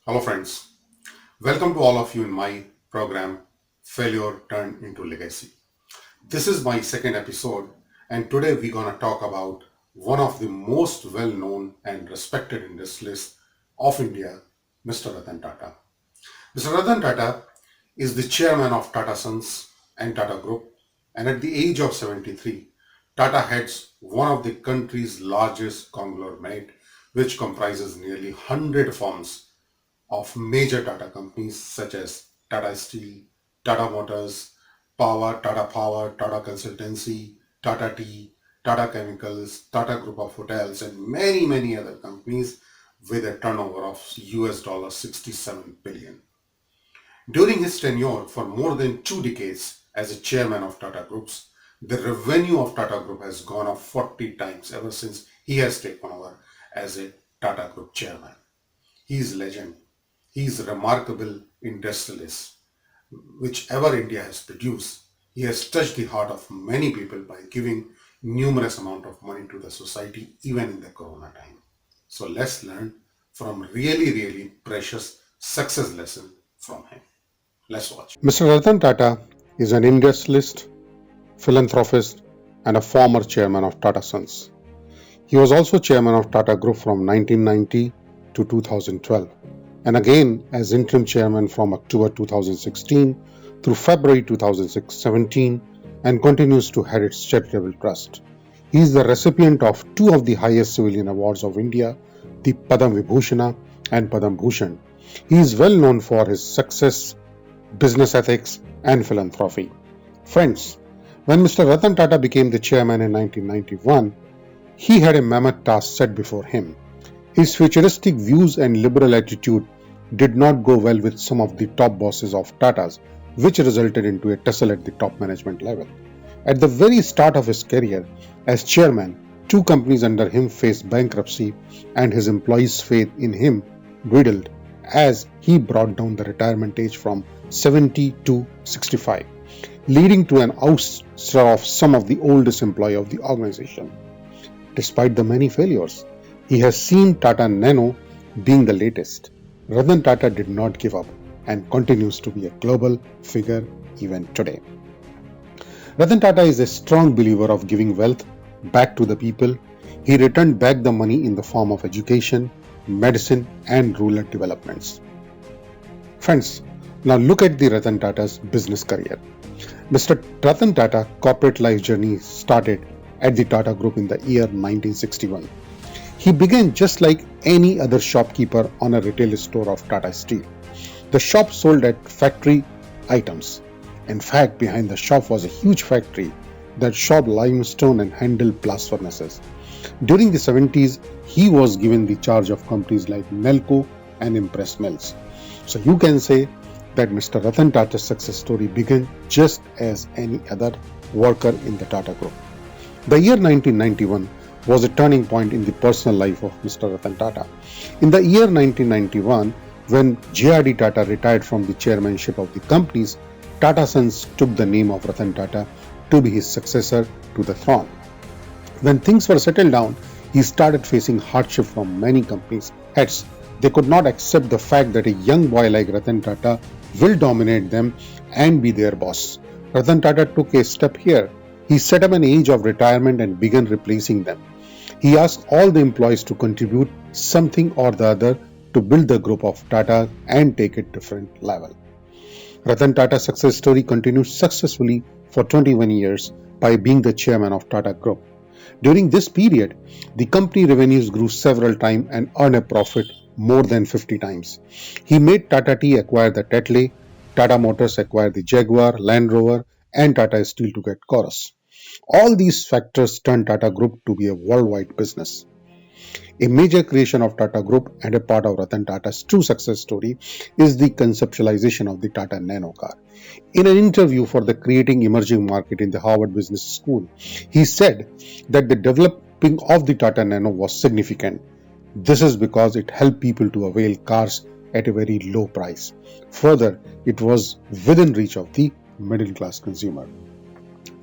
Hello friends, welcome to all of you in my program Failure Turned into Legacy. This is my second episode and today we're going to talk about one of the most well-known and respected industrialists of India, Mr. Ratan Tata. Mr. Ratan Tata is the chairman of Tata Sons and Tata Group, and at the age of 73, Tata heads one of the country's largest conglomerate which comprises nearly 100 firms of major Tata companies such as Tata Steel, Tata Motors, Tata Power, Tata Consultancy, Tata Tea, Tata Chemicals, Tata Group of Hotels, and many other companies with a turnover of US dollar 67 billion. During his tenure for more than 2 decades as a chairman of Tata Groups, the revenue of Tata Group has gone up 40 times ever since he has taken over as a Tata Group chairman. He is legend. He is a remarkable industrialist. Whichever India has produced, he has touched the heart of many people by giving numerous amount of money to the society even in the corona time. So let's learn from really precious success lesson from him. Let's watch. Mr. Ratan Tata is an industrialist, philanthropist, and a former chairman of Tata Sons. He was also chairman of Tata Group from 1990 to 2012, and again as interim chairman from October 2016 through February 2017, and continues to head its charitable trust. He is the recipient of two of the highest civilian awards of India, the Padma Vibhushan and Padma Bhushan. He is well known for his success, business ethics, and philanthropy. Friends, when Mr. Ratan Tata became the chairman in 1991, he had a mammoth task set before him. His futuristic views and liberal attitude did not go well with some of the top bosses of Tatas, which resulted into a tussle at the top management level. At the very start of his career as chairman, two companies under him faced bankruptcy and his employees' faith in him dwindled as he brought down the retirement age from 70 to 65, leading to an ouster of some of the oldest employees of the organization. Despite the many failures, he has seen Tata Nano being the latest. Ratan Tata did not give up and continues to be a global figure even today. Ratan Tata is a strong believer of giving wealth back to the people. He returned back the money in the form of education, medicine, and rural developments. Friends, now look at the Ratan Tata's business career. Mr. Ratan Tata corporate life journey started at the Tata Group in the year 1961. He began just like any other shopkeeper on a retail store of Tata Steel. The shop sold at factory items. In fact, behind the shop was a huge factory that shot limestone and handled blast furnaces. During the 70s, he was given the charge of companies like Nelco and Impress Mills. So you can say that Mr. Ratan Tata's success story began just as any other worker in the Tata Group. The year 1991 was a turning point in the personal life of Mr. Ratan Tata. In the year 1991, when J.R.D. Tata retired from the chairmanship of the companies, Tata Sons took the name of Ratan Tata to be his successor to the throne. When things were settled down, he started facing hardship from many companies' heads. They could not accept the fact that a young boy like Ratan Tata will dominate them and be their boss. Ratan Tata took a step here. He set up an age of retirement and began replacing them. He asked all the employees to contribute something or the other to build the group of Tata and take it different level. Ratan Tata's success story continued successfully for 21 years by being the chairman of Tata Group. During this period, the company revenues grew several times and earned a profit more than 50 times. He made Tata Tea acquire the Tetley, Tata Motors acquire the Jaguar, Land Rover, and Tata Steel to get Chorus. All these factors turned Tata Group to be a worldwide business. A major creation of Tata Group and a part of Ratan Tata's true success story is the conceptualization of the Tata Nano car. In an interview for the Creating Emerging Market in the Harvard Business School, he said that the developing of the Tata Nano was significant. This is because it helped people to avail cars at a very low price. Further, it was within reach of the middle class consumer.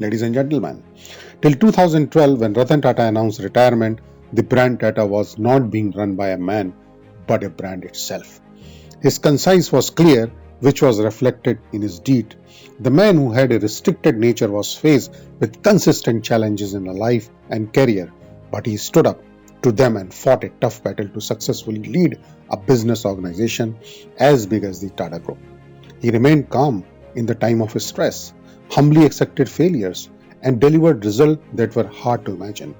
Ladies and gentlemen, till 2012, when Ratan Tata announced retirement, the brand Tata was not being run by a man, but a brand itself. His conscience was clear, which was reflected in his deed. The man who had a restricted nature was faced with consistent challenges in life and career, but he stood up to them and fought a tough battle to successfully lead a business organization as big as the Tata Group. He remained calm in the time of his stress, humbly accepted failures, and delivered results that were hard to imagine.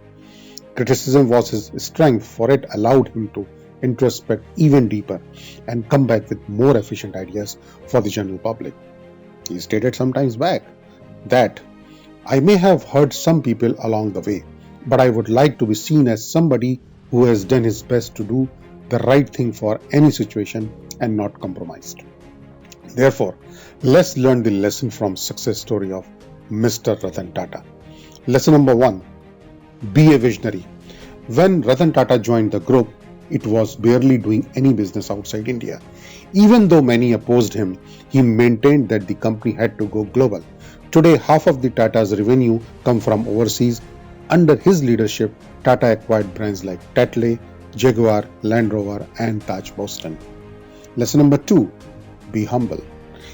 Criticism was his strength, for it allowed him to introspect even deeper and come back with more efficient ideas for the general public. He stated some times back that I may have hurt some people along the way, but I would like to be seen as somebody who has done his best to do the right thing for any situation and not compromised. Therefore, let's learn the lesson from success story of Mr. Ratan Tata. Lesson number 1. Be a visionary. When Ratan Tata joined the group, it was barely doing any business outside India. Even though many opposed him, he maintained that the company had to go global. Today, half of the Tata's revenue come from overseas. Under his leadership, Tata acquired brands like Tetley, Jaguar, Land Rover, and Taj Boston. Lesson number 2. Be humble.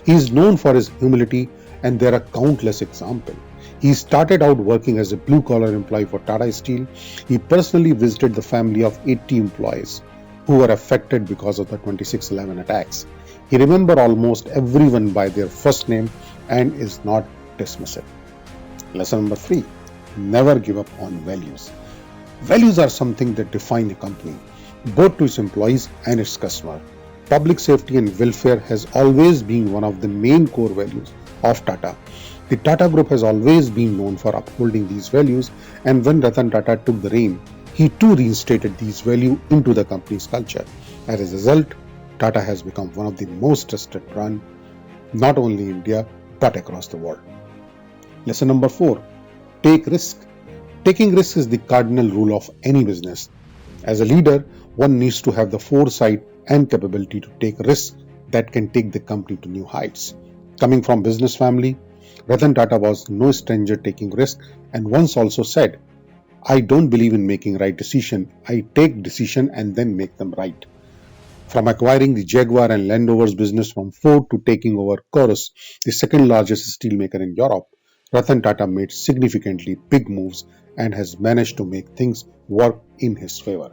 He is known for his humility, and there are countless examples. He started out working as a blue-collar employee for Tata Steel. He personally visited the family of 80 employees who were affected because of the 26/11 attacks. He remembered almost everyone by their first name and is not dismissive. Lesson number 3. Never give up on values. Values are something that define a company, both to its employees and its customer. Public safety and welfare has always been one of the main core values of Tata. The Tata Group has always been known for upholding these values, and when Ratan Tata took the reign, he too reinstated these values into the company's culture. As a result, Tata has become one of the most trusted brands, not only in India, but across the world. Lesson number 4. Take risk. Taking risks is the cardinal rule of any business. As a leader, one needs to have the foresight and capability to take risks that can take the company to new heights. Coming from business family, Ratan Tata was no stranger taking risks and once also said, I don't believe in making right decision. I take decision and then make them right. From acquiring the Jaguar and Land Rover's business from Ford to taking over Chorus, the second largest steelmaker in Europe, Ratan Tata made significantly big moves and has managed to make things work in his favor.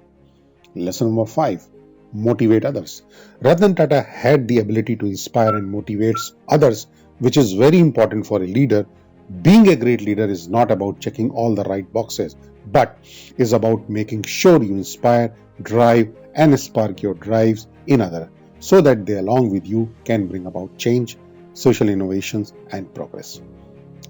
Lesson number 5. Motivate others. Ratan Tata had the ability to inspire and motivate others, which is very important for a leader. Being a great leader is not about checking all the right boxes, but is about making sure you inspire, drive, and spark your drives in others so that they along with you can bring about change, social innovations, and progress.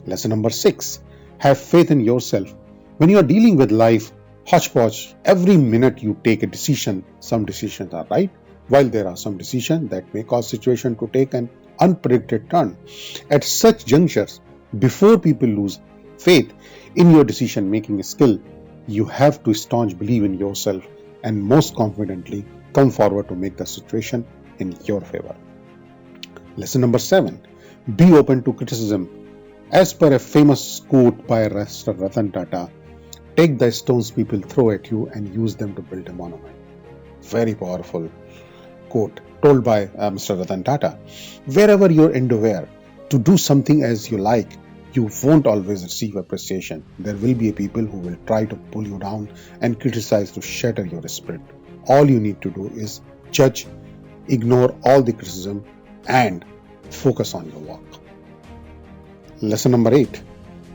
Lesson number 6. Have faith in yourself. When you are dealing with life, hodgepodge, every minute you take a decision, some decisions are right, while there are some decisions that may cause situation to take an unpredicted turn. At such junctures, before people lose faith in your decision-making skill, you have to staunch believe in yourself and most confidently come forward to make the situation in your favor. Lesson number 7. Be open to criticism. As per a famous quote by Mr. Ratan Tata, take the stones people throw at you and use them to build a monument. Very powerful quote told by Mr. Ratan Tata. Wherever you're endeavor to do something as you like, you won't always receive appreciation. There will be people who will try to pull you down and criticize to shatter your spirit. All you need to do is judge, ignore all the criticism, and focus on your work. Lesson number 8.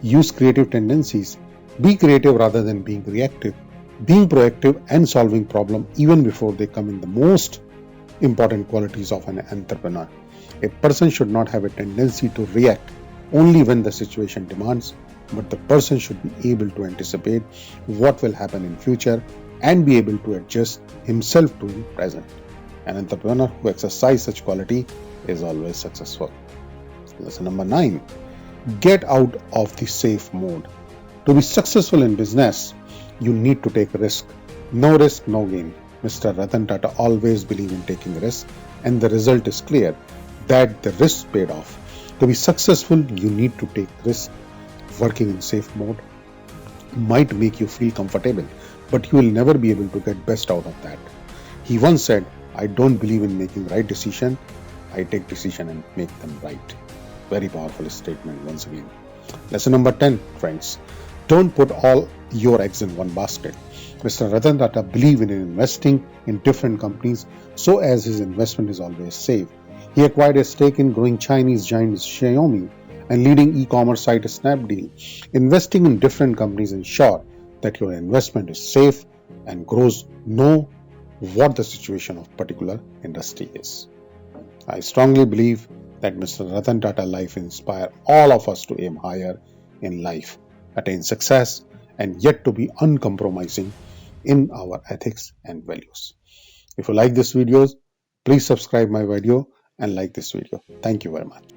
Use creative tendencies. Be creative rather than being reactive. Being proactive and solving problems even before they come in the most important qualities of an entrepreneur. A person should not have a tendency to react only when the situation demands, but the person should be able to anticipate what will happen in future and be able to adjust himself to the present. An entrepreneur who exercises such quality is always successful. Lesson number 9. Get out of the safe mode. To be successful in business, you need to take risk. No risk, no gain. Mr. Ratan Tata always believed in taking risk, and the result is clear that the risk paid off. To be successful, you need to take risk. Working in safe mode might make you feel comfortable, but you will never be able to get best out of that. He once said, I don't believe in making right decision. I take decision and make them right. Very powerful statement once again. Lesson number 10, friends. Don't put all your eggs in one basket. Mr. Ratan Tata believed in investing in different companies so as his investment is always safe. He acquired a stake in growing Chinese giant Xiaomi and leading e-commerce site Snapdeal. Investing in different companies ensure that your investment is safe and grows. Know what the situation of particular industry is. I strongly believe that Mr. Ratan Tata life inspire all of us to aim higher in life, attain success, and yet to be uncompromising in our ethics and values. If you like this videos, please subscribe my video and like this video. Thank you very much.